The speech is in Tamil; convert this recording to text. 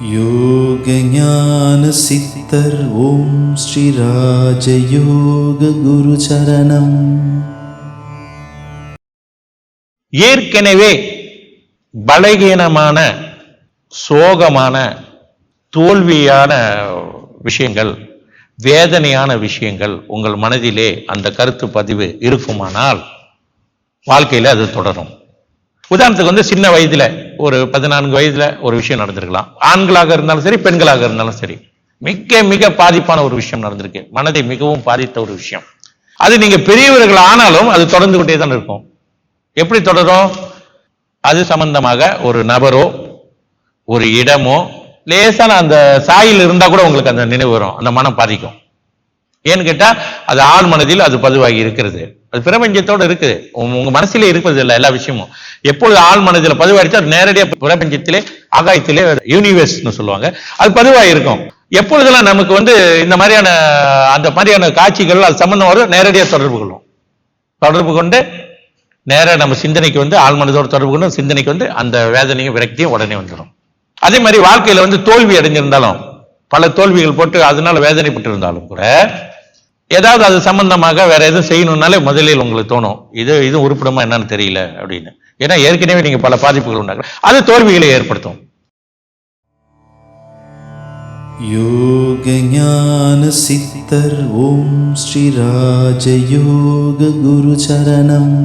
யோக ஞான சித்தர் ஓம் ஸ்ரீ ராஜயோக குரு சரணம். ஏற்கனவே பலகீனமான, சோகமான, தோல்வியான விஷயங்கள், வேதனையான விஷயங்கள் உங்கள் மனதிலே அந்த கருத்து பதிவு இருக்குமானால் வாழ்க்கையில் அது தொடரும். உதாரணத்துக்கு சின்ன வயதுல ஒரு 14 வயதுல ஒரு விஷயம் நடந்திருக்கலாம். ஆண்களாக இருந்தாலும் சரி, பெண்களாக இருந்தாலும் சரி, மிக மிக பாதிப்பான ஒரு விஷயம் நடந்திருக்கு. மனதை மிகவும் பாதித்த ஒரு விஷயம். அது நீங்க பெரியவர்கள் ஆனாலும் அது தொடர்ந்து கொண்டே தான் இருக்கும். எப்படி தொடரும்? அது சம்பந்தமாக ஒரு நபரோ ஒரு இடமோ லேசான அந்த சாயில் இருந்தா கூட உங்களுக்கு அந்த நினைவு வரும், அந்த மனம் பாதிக்கும். ஏன்னு கேட்டா அது ஆள் மனதில் அது பதிவாகி இருக்கிறது. அது பிரபஞ்சத்தோடு இருக்குது, உங்க மனசிலே இருப்பது இல்லை. எல்லா விஷயமும் எப்பொழுது ஆள் மனதில் பதிவாயிடுச்சு அது நேரடியாக பிரபஞ்சத்திலே, ஆகாயத்திலே, யூனிவர்ஸ்னு சொல்லுவாங்க, அது பதிவாகி இருக்கும். எப்பொழுதெல்லாம் நமக்கு இந்த மாதிரியான அந்த மாதிரியான காட்சிகள் அது சம்பந்தம் வரும், நேரடியாக தொடர்பு கொண்டு நேர நம்ம சிந்தனைக்கு ஆள் மனதோடு தொடர்பு கொண்டு சிந்தனைக்கு அந்த வேதனையும் விரக்தியும் உடனே வந்துடும். அதே மாதிரி வாழ்க்கையில தோல்வி அடைஞ்சிருந்தாலும், பல தோல்விகள் போட்டு அதனால வேதனைப்பட்டு இருந்தாலும் கூட ஏதாவது அது சம்பந்தமாக வேற எதுவும் செய்யணும்னாலே முதலில் உங்களுக்கு தோணும், இது உருப்படமா என்னன்னு தெரியல அப்படின்னு. ஏன்னா ஏற்கனவே நீங்க பல பாதிப்புகள் உண்டாக அது தோல்விகளை ஏற்படுத்தும். யோக ஞான சித்தர் ஓம் ஸ்ரீ ராஜயோக குரு சரணம்.